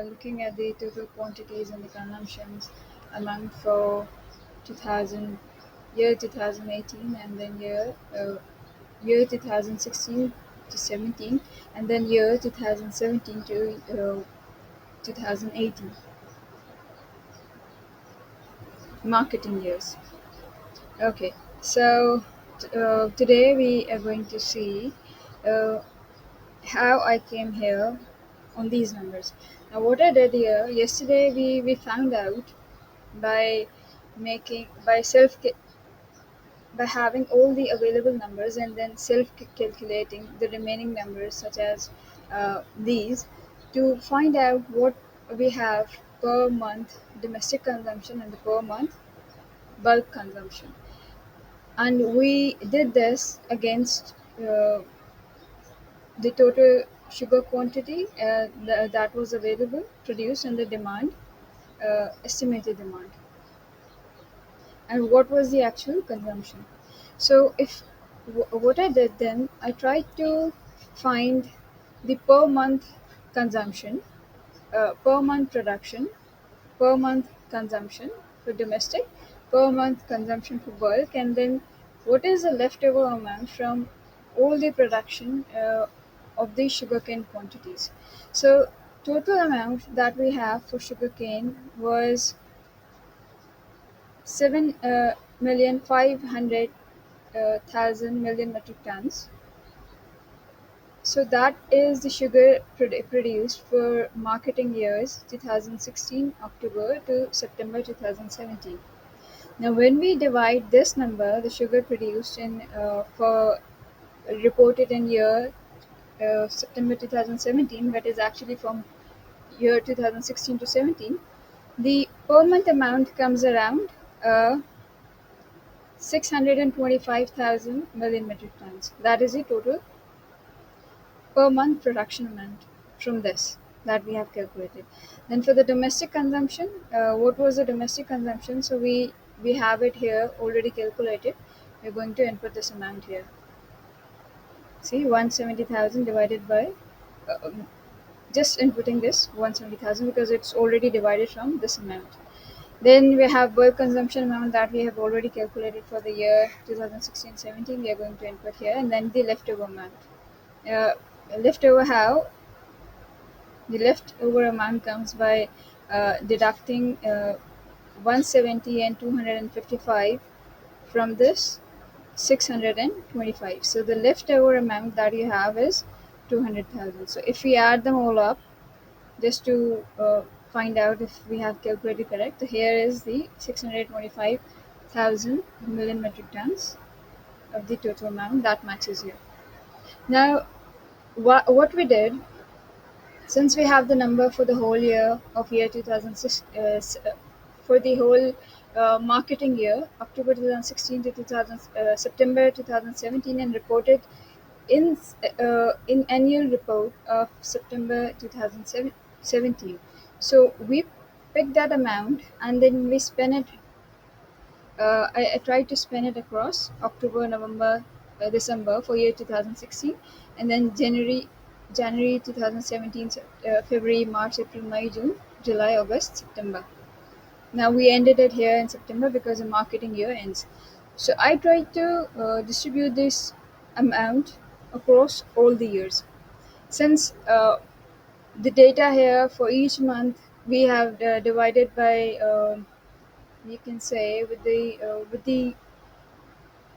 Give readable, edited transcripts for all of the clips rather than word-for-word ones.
looking at the total quantities and the consumptions amount for 2000 year 2018, and then year 2016 to 17, and then year 2017 to 2018 marketing years. Okay, so today we are going to see uh, how I came here on these numbers. Now, what I did here yesterday, we found out by making by self by having all the available numbers and then self calculating the remaining numbers, such as these, to find out what we have per month domestic consumption and the per month bulk consumption. And we did this against the total sugar quantity that was available, produced, and the demand, estimated demand, and what was the actual consumption. So, if what I did then, I tried to find the per month consumption, per month production, per month consumption for domestic, per month consumption for bulk, and then what is the leftover amount from all the production of the sugarcane quantities. So total amount that we have for sugarcane was 7,500,000 million metric tons. So that is the sugar produced for marketing years 2016 October to September 2017. Now, when we divide this number, the sugar produced in for reported in year September 2017, that is actually from year 2016 to 17, the per month amount comes around 625,000 million metric tons. That is the total per month production amount from this that we have calculated. Then for the domestic consumption, what was the domestic consumption? So we have it here already calculated. We're going to input this amount here. See, 170,000 divided by just inputting this 170,000 because it's already divided from this amount. Then we have bulk consumption amount that we have already calculated for the year 2016-17. We are going to input here, and then the leftover amount. Uh, Leftover how? The leftover amount comes by deducting 170 and 255 from this 625. So the leftover amount that you have is 200,000. So if we add them all up, just to find out if we have calculated correct, so here is the 625,000 million metric tons of the total amount that matches here. Now, what we did, since we have the number for the whole year of year 2006, for the whole marketing year, October 2016 to 2000, September 2017, and reported in annual report of September 2017. So we picked that amount and then we spent it. I tried to spend it across October, November, December for year 2016, and then January 2017, February, March, April, May, June, July, August, September. Now we ended it here in September because the marketing year ends. So I tried to distribute this amount across all the years. Since the data here for each month we have divided by, you can say, with the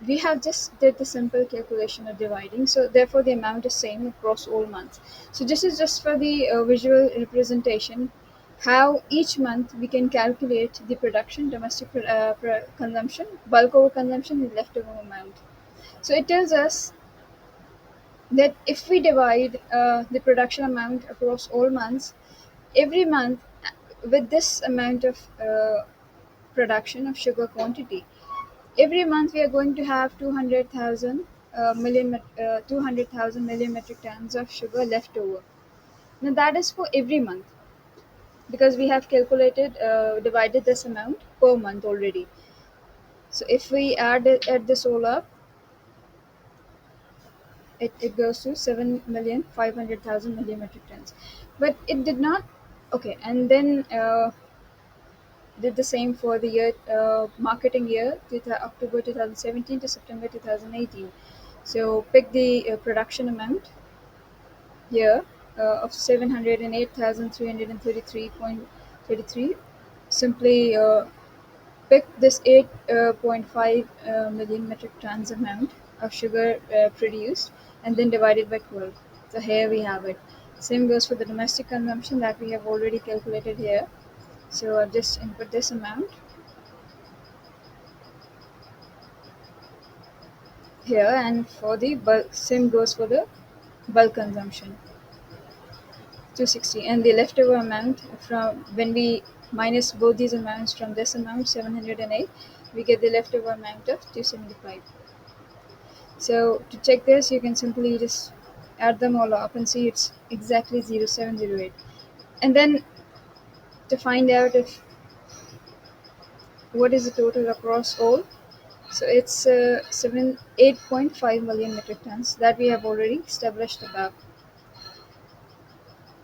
we have just did the simple calculation of dividing, so therefore the amount is same across all months. So this is just for the visual representation how each month we can calculate the production, domestic consumption, bulk over consumption, and leftover amount. So it tells us that if we divide the production amount across all months, every month with this amount of production of sugar quantity, every month we are going to have 200,000 200,000 million metric tons of sugar left over. Now that is for every month because we have calculated, divided this amount per month already. So if we add this all up, it goes to 7,500,000 million metric tons. But it did not Okay, and then did the same for the year marketing year October 2017 to September 2018. So pick the production amount here of 708,333.33. Simply pick this 8.5 million metric tons amount of sugar produced and then divide it by 12. So here we have it. Same goes for the domestic consumption that we have already calculated here. So I'll just input this amount here, and for the bulk, same goes for the bulk consumption, 260, and the leftover amount from when we minus both these amounts from this amount 708, we get the leftover amount of 275. So to check this, you can simply just add them all up and see it's exactly 0708. And then to find out if what is the total across all, so it's 8.5 million metric tons that we have already established above.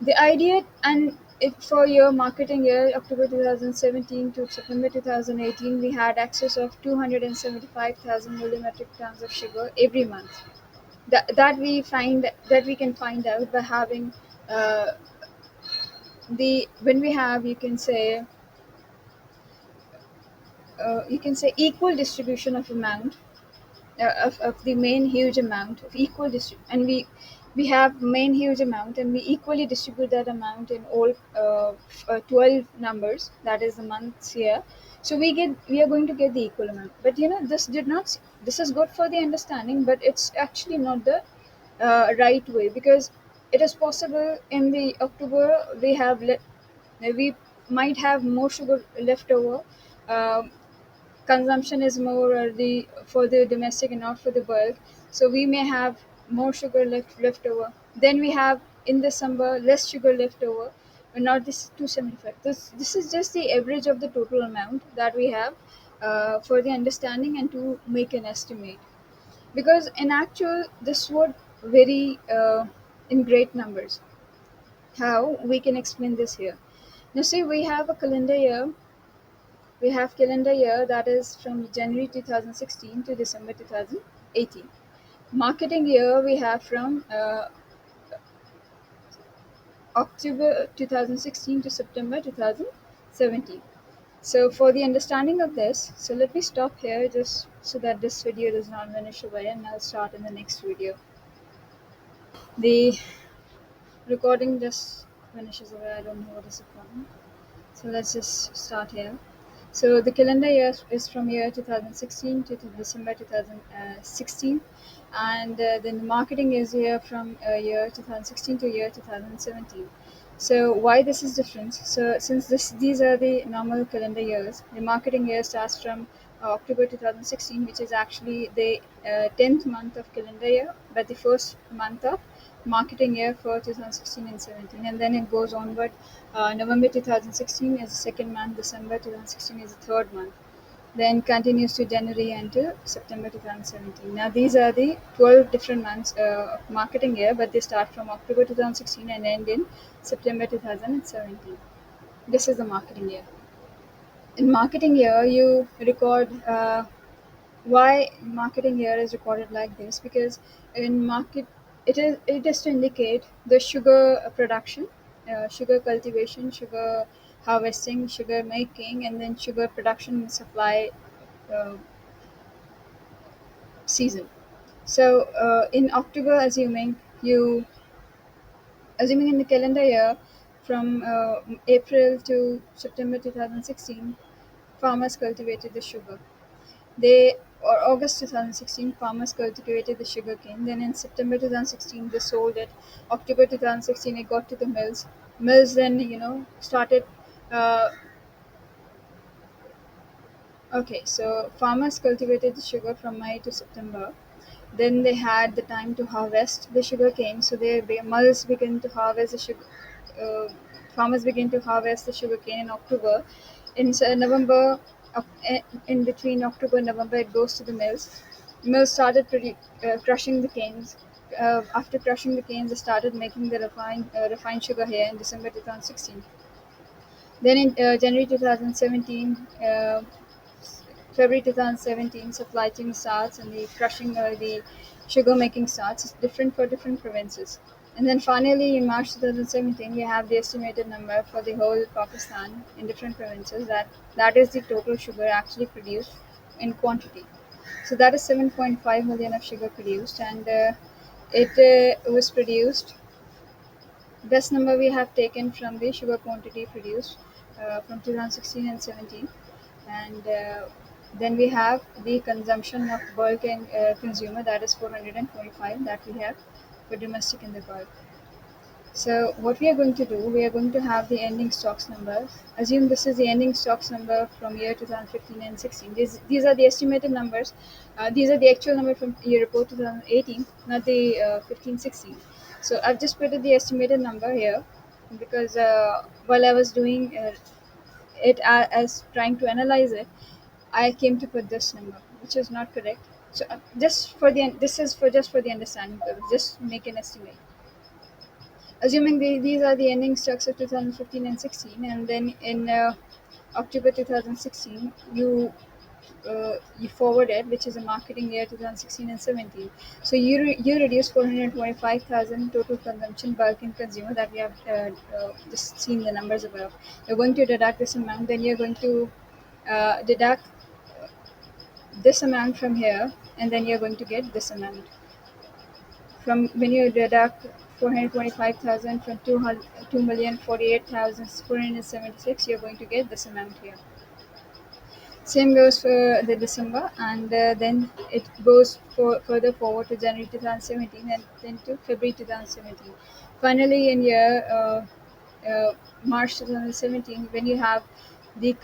The idea, and if for your marketing year October 2017 to September 2018, we had access of 275,000 millimetric tons of sugar every month. That we find that we can find out by having uh, the when we have, you can say equal distribution of amount of the main huge amount of equal and we have main huge amount and we equally distribute that amount in all 12 numbers, that is the months here. So we are going to get the equal amount, but this did not this is good for the understanding, but it's actually not the right way, because it is possible in the October we might have more sugar left over. um, Consumption is more the for the domestic and not for the bulk, so we may have more sugar left over. Then we have in December less sugar left over, but not this 275. This is just the average of the total amount that we have for the understanding and to make an estimate, because in actual this would vary in great numbers. How we can explain this here? Now see, we have calendar year that is from January 2016 to December 2018. Marketing year we have from October 2016 to September 2017. So for the understanding of this, so let me stop here just so that this video does not vanish away, and I'll start in the next video. The recording just vanishes away. I don't know what is the problem. So let's just start here. So the calendar year is from year 2016 to December 2016, and then the marketing is here from year 2016 to year 2017. So why this is different? So since these are the normal calendar years, the marketing year starts from October 2016, which is actually the 10th month of calendar year, but the first month of marketing year for 2016 and 17, and then it goes onward. November 2016 is the second month, December 2016 is the third month, then continues to January and to September 2017. Now these are the 12 different months of marketing year, but they start from October 2016 and end in September 2017. This is the marketing year. In marketing year, you record why marketing year is recorded like this, because in market it is to indicate the sugar production, sugar cultivation, sugar harvesting, sugar making, and then sugar production and supply uh, season. So in October, assuming in the calendar year from April to September 2016, farmers cultivated the sugar. They or August 2016, farmers cultivated the sugarcane. Then in September 2016, they sold it. October 2016, it got to the mills. Mills then started. Uh, okay, so farmers cultivated the sugar from May to September. Then they had the time to harvest the sugarcane. So mills began to harvest the sugar. Uh, Farmers begin to harvest the sugarcane in October. In November, in between October and November, it goes to the mills. Mills started crushing the canes. After crushing the canes, they started making the refined sugar here in December 2016. Then in January 2017, February 2017, supply chain starts and the crushing or the sugar making starts. It's different for different provinces. And then finally, in March 2017, we have the estimated number for the whole Pakistan in different provinces. That is the total sugar actually produced in quantity. So that is 7.5 million of sugar produced, and it was produced. Best number we have taken from the sugar quantity produced from 2016 and 17, and then we have the consumption of bulk and consumer, that is 425 that we have for domestic in the bulk. So what we are going to do, we are going to have the ending stocks number. Assume this is the ending stocks number from year 2015 and 16. These are the estimated numbers. These are the actual number from year report 2018, not the 15-16. So I've just put the estimated number here because while I was doing it as trying to analyze it, I came to put this number, which is not correct. So just for the this is for just for the understanding purpose, just make an estimate. Assuming these are the ending stocks of 2015 and 16, and then in October 2016, you forwarded, which is a marketing year 2016 and 17. So you reduce 425,000 total consumption bulk in consumer that we have just seen the numbers above. You're going to deduct this amount, then you're going to deduct this amount from here, and then you're going to get this amount. From when you deduct 425,000 from 2,048,476, you're going to get this amount here. Same goes for the December, and then it goes further forward to January 2017 and then to February 2017. Finally, in year March 2017, when you have the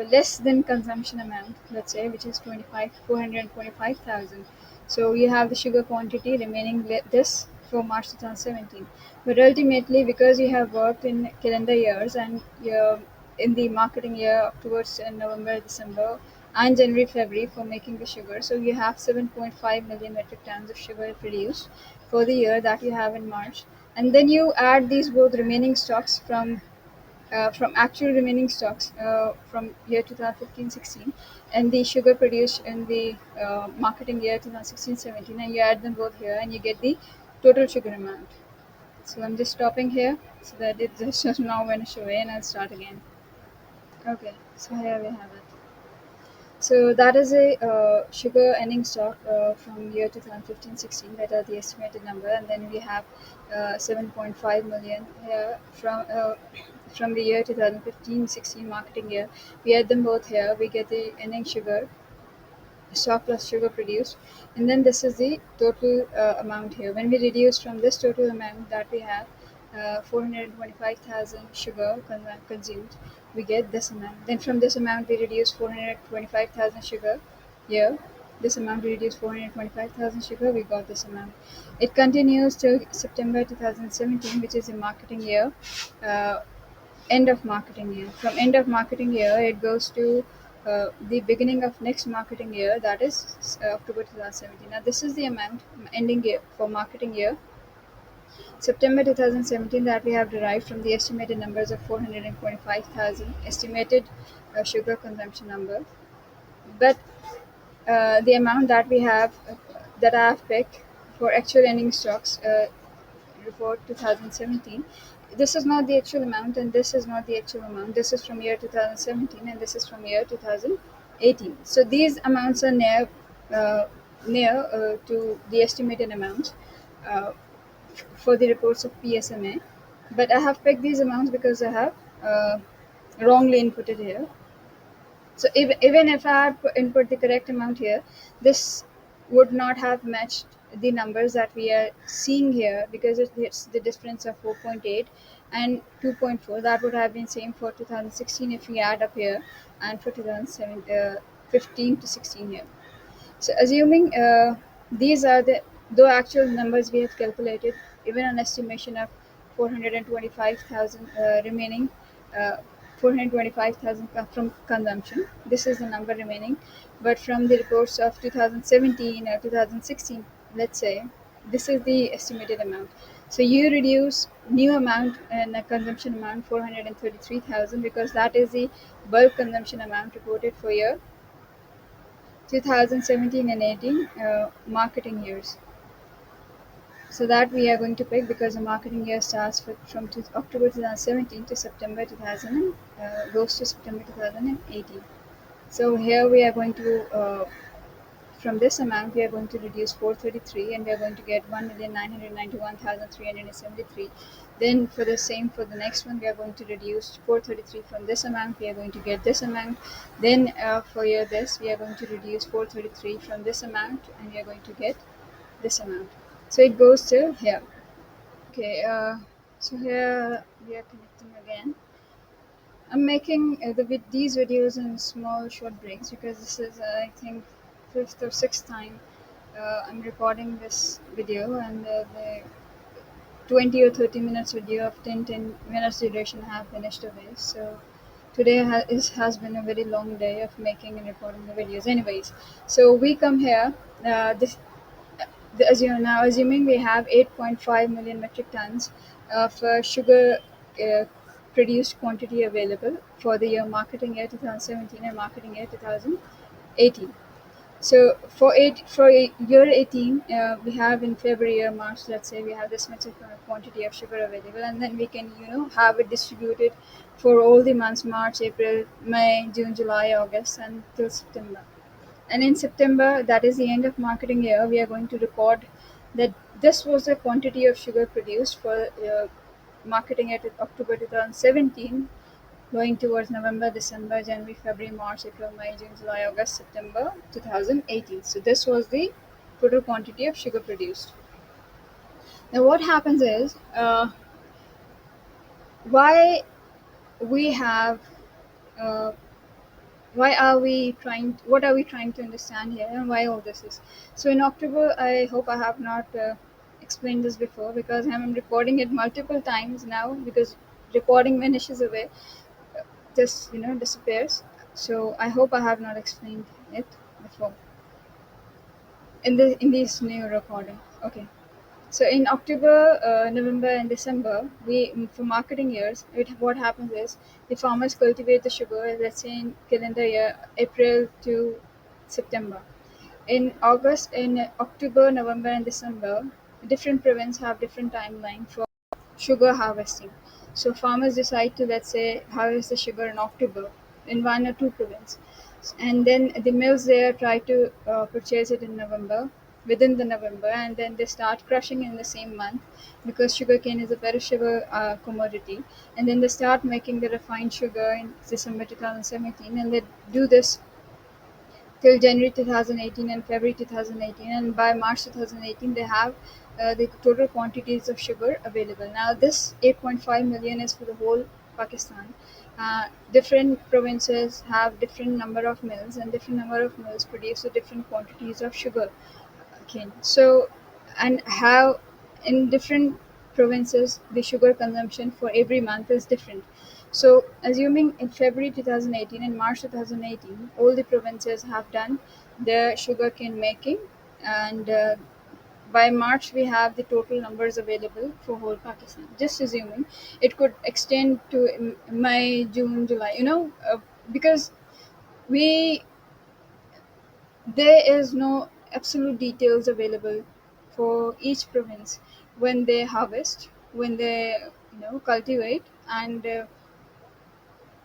less than consumption amount, let's say, which is 425,000. So you have the sugar quantity remaining this for March 2017. But ultimately, because you have worked in calendar years and you're in the marketing year October and November, December, and January, February for making the sugar, so you have 7.5 million metric tons of sugar produced for the year that you have in March, and then you add these both remaining stocks from actual remaining stocks from year 2015-16 and the sugar produced in the marketing year 2016-17, and you add them both here and you get the total sugar amount. So I'm just stopping here so that it just does not vanish away, and I'll start again. Okay, so here we have it. So that is a sugar ending stock from year 2015-16, that are the estimated number, and then we have 7.5 million here from the year 2015-16 marketing year. We add them both here, we get the ending sugar stock plus sugar produced, and then this is the total amount here. When we reduce from this total amount that we have 425,000 sugar consumed, we get this amount. Then from this amount we reduce 425,000 sugar here. This amount we reduce 425,000 sugar, we got this amount. It continues till September 2017, which is a marketing year. Uh, End of marketing year. From end of marketing year, it goes to the beginning of next marketing year, that is October 2017. Now, this is the amount ending year for marketing year September 2017 that we have derived from the estimated numbers of 425,000 estimated sugar consumption number. But the amount that we have that I have picked for actual ending stocks report 2017, this is not the actual amount and this is not the actual amount. This is from year 2017 and this is from year 2018. So these amounts are near to the estimated amounts uh, for the reports of PSMA, but I have picked these amounts because I have wrongly inputted here. So even if I had input the correct amount here, this would not have matched the numbers that we are seeing here, because it's the difference of 4.8 and 2.4. That would have been same for 2016 if we add up here, and for 2015 to 16 here. So assuming these are the though actual numbers we have calculated, even an estimation of 425,000 remaining, uh, 425,000 from consumption. This is the number remaining, but from the reports of 2017 or 2016, let's say, this is the estimated amount. So you reduce new amount and a consumption amount 433,000 because that is the bulk consumption amount reported for year 2017 and 18 marketing years. So that we are going to pick because the marketing year starts from October 2017 to September 2000 goes to September 2018. So here we are going to from this amount we are going to reduce 433 and we are going to get 1,991,373. Then for the same for the next one we are going to reduce 433 from this amount, we are going to get this amount. Then for year this we are going to reduce 433 from this amount and we are going to get this amount. So it goes to here. Okay, so here we are connecting again. I'm making these videos in small short breaks because this is I think fifth or sixth time I'm recording this video, and the 20 or 30 minutes video of 10 minutes duration have finished away. So today has been a very long day of making and recording the videos. Anyways, so we come here. This as you now assuming we have 8.5 million metric tons of sugar uh, produced quantity available for the year marketing year 2017 and marketing year 2018. So for year 18, we have in February or March, let's say we have this much of quantity of sugar available, and then we can have it distributed for all the months March, April, May, June, July, August, until September. And in September, that is the end of marketing year, we are going to record that this was the quantity of sugar produced for marketing at October 2017, going towards November, December, January, February, March, April, May, June, July, August, September 2018. So this was the total quantity of sugar produced. Now what happens is why we have uh, why are we trying what are we trying to understand here and why all this is. So in October, I hope I have not explained this before because I'm recording it multiple times now because recording vanishes away, just disappears. So I hope I have not explained it before in this new recording. Okay. So in October, November, and December, for marketing years, what happens is the farmers cultivate the sugar. Let's say in calendar year April to September. In August, in October, November, and December, different provinces have different timeline for sugar harvesting. So farmers decide to, let's say, harvest the sugar in October in one or two provinces, and then the mills there try to purchase it in November, within the November, and then they start crushing in the same month because sugarcane is a perishable commodity, and then they start making the refined sugar in December 2017, and they do this till January 2018 and February 2018, and by March 2018 they have the total quantities of sugar available. Now this 8.5 million is for the whole Pakistan. Different provinces have different number of mills, and different number of mills produce the different quantities of sugar cane. So, and how in different provinces the sugar consumption for every month is different. So, assuming in February 2018 and March 2018, all the provinces have done the sugarcane making, and by March we have the total numbers available for whole Pakistan. Just assuming it could extend to May, June, July. Because we there is no absolute details available for each province when they harvest, when they cultivate, and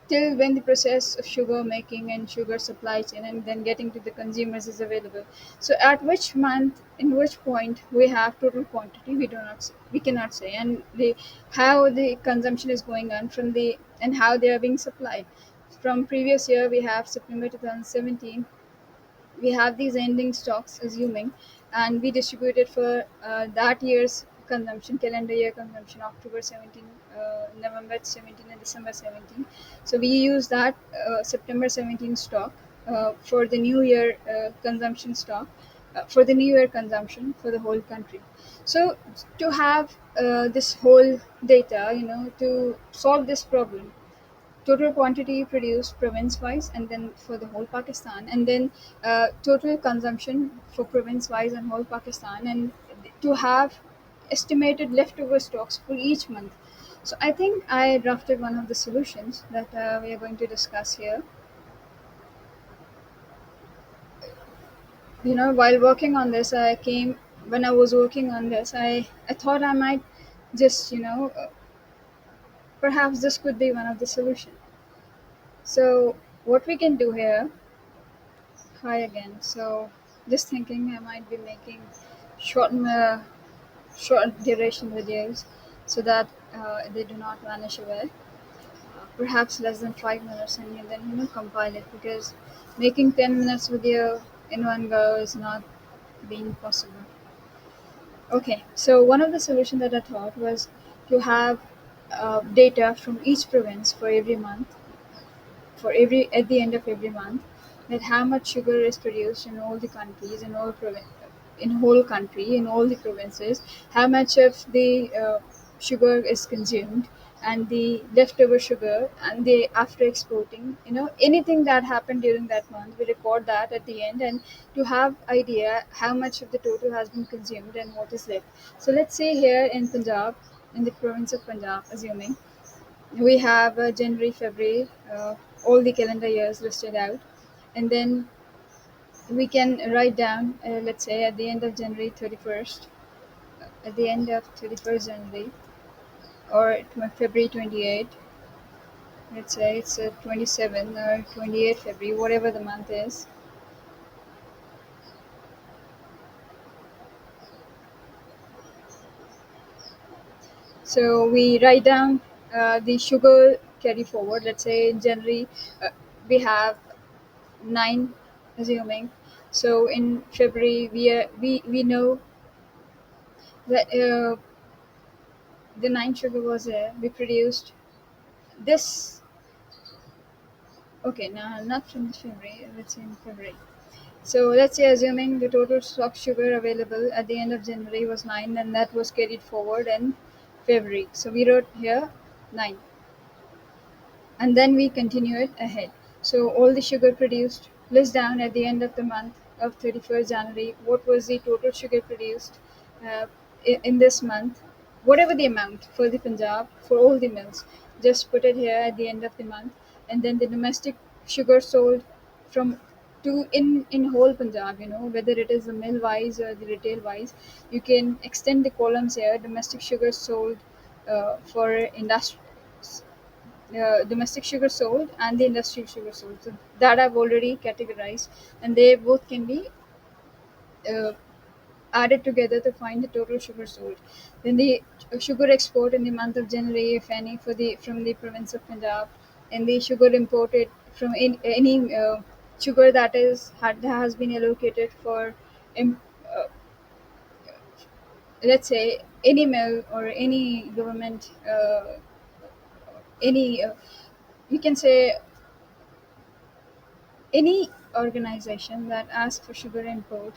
till when the process of sugar making and sugar supply chain and then getting to the consumers is available. So at which month, in which point we have total quantity, we cannot say, and the how the consumption is going on from the and how they are being supplied. From previous year, we have September 2017, we have these ending stocks assuming, and we distribute it for that year's consumption, calendar year consumption, October 17, November 17, and December 17. So we use that September 17 stock for the new year consumption stock, for the new year consumption for the whole country. So to have this whole data, to solve this problem, total quantity produced province wise and then for the whole Pakistan, and then total consumption for province wise and whole Pakistan, and to have estimated leftover stocks for each month. So I think I drafted one of the solutions that we are going to discuss here. While working on this, when I was working on this, I thought I might just, perhaps this could be one of the solutions. So what we can do here, hi again. So just thinking I might be making short, short duration videos so that they do not vanish away. Perhaps less than 5 minutes, and then compile it, because making 10 minutes video in one go is not being possible. Okay, so one of the solutions that I thought was to have data from each province for every month, for every at the end of every month, that how much sugar is produced in all the countries, in whole country, in all the provinces, how much of the sugar is consumed, and the leftover sugar, and the after exporting, anything that happened during that month, we record that at the end, and to have idea how much of the total has been consumed and what is left. So let's say here in Punjab, in the province of Punjab, assuming we have January, February, all the calendar years listed out, and then we can write down, let's say at the end of January 31st, at the end of 31st January, or February 28th, let's say it's 27 or 28 February, whatever the month is. So we write down the sugar carry forward. Let's say in January we have 9, assuming. So in February we know that the 9 sugar was there. We produced this. Okay, now not from February. Let's say in February. So let's say assuming the total stock sugar available at the end of January was 9, and that was carried forward in February. So we wrote here 9, and then we continue it ahead. So all the sugar produced, list down at the end of the month of 31st January, what was the total sugar produced uh, in this month, whatever the amount for the Punjab, for all the mills, just put it here at the end of the month, and then the domestic sugar sold from to in whole Punjab, whether it is the mill wise or the retail wise, you can extend the columns here. Domestic sugar sold for industry, domestic sugar sold and the industrial sugar sold. So that I've already categorized, and they both can be uh, added together to find the total sugar sold. Then the sugar export in the month of January, if any, from the province of Punjab, and the sugar imported from any sugar that has been allocated for, im- uh, let's say, any mill or any government, any you can say any organization that asks for sugar import,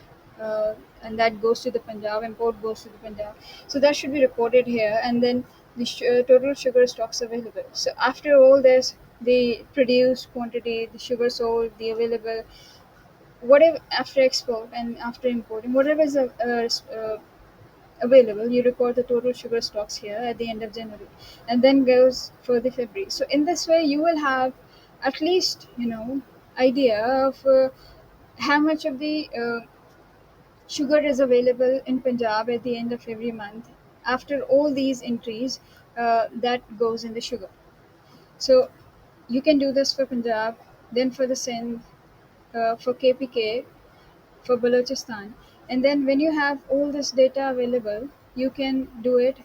and that goes to the Punjab, import goes to the Punjab. So that should be reported here, and then the total sugar stocks available. So after all this, the produced quantity, the sugar sold, the available, whatever after export and after importing, whatever is available, you record the total sugar stocks here at the end of January, and then goes for the February. So in this way, you will have at least idea of how much of the sugar is available in Punjab at the end of every month after all these entries that goes in the sugar. So you can do this for Punjab, then for the Sindh, for KPK, for Balochistan. And then when you have all this data available, you can do it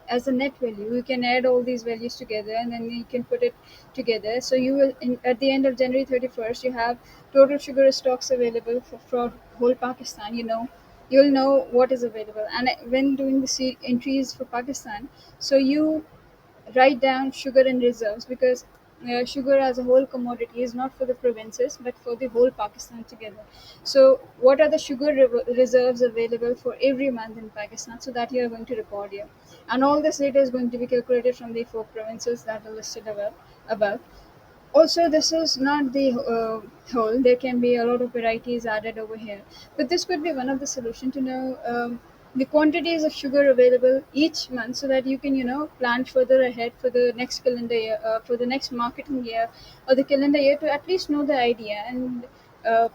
as a net value. You can add all these values together, and then you can put it together. So you will, at the end of January 31st, you have total sugar stocks available for whole Pakistan. You'll know what is available. And when doing the entries for Pakistan, so you write down sugar in reserves, because sugar as a whole commodity is not for the provinces but for the whole Pakistan together. So, what are the sugar reserves available for every month in Pakistan? So that you are going to record here, and all this data is going to be calculated from the 4 provinces that are listed above. Also, this is not the whole. There can be a lot of varieties added over here, but this could be one of the solution to know. the quantities of sugar available each month, so that you can plan further ahead for the next calendar year, for the next marketing year, or the calendar year, to at least know the idea, and uh,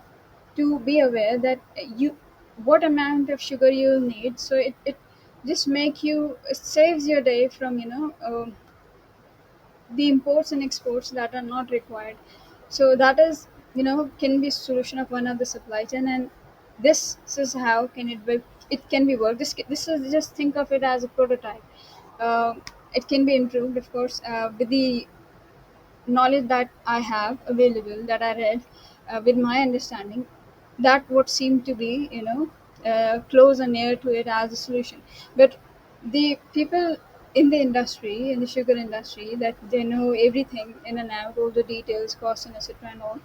to be aware that you what amount of sugar you'll need. So it just it saves your day from the imports and exports that are not required. So that is, can be solution of one of the supply chain. And this is how can it can be worked. This is, just think of it as a prototype. uh, it can be improved, of course, with the knowledge that I have available, that I read, with my understanding, that would seem to be, close or near to it as a solution. But the people in the industry, in the sugar industry, that they know everything in and out, all the details, costs, and etc. and all,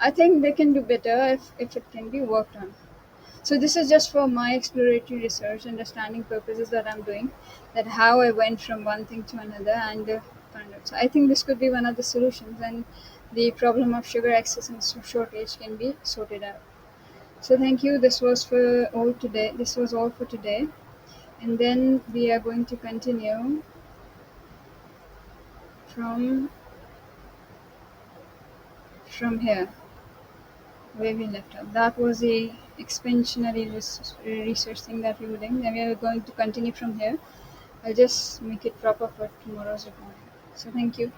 I think they can do better if it can be worked on. So this is just for my exploratory research understanding purposes that I'm doing, that how I went from one thing to another, and found out. So I think this could be one of the solutions, and the problem of sugar excess and shortage can be sorted out. So thank you. This was for all today. This was all for today, and then we are going to continue from here where we left off. That was a expansionary research thing that we were doing. Then we are going to continue from here. I'll just make it proper for tomorrow's recording. So thank you.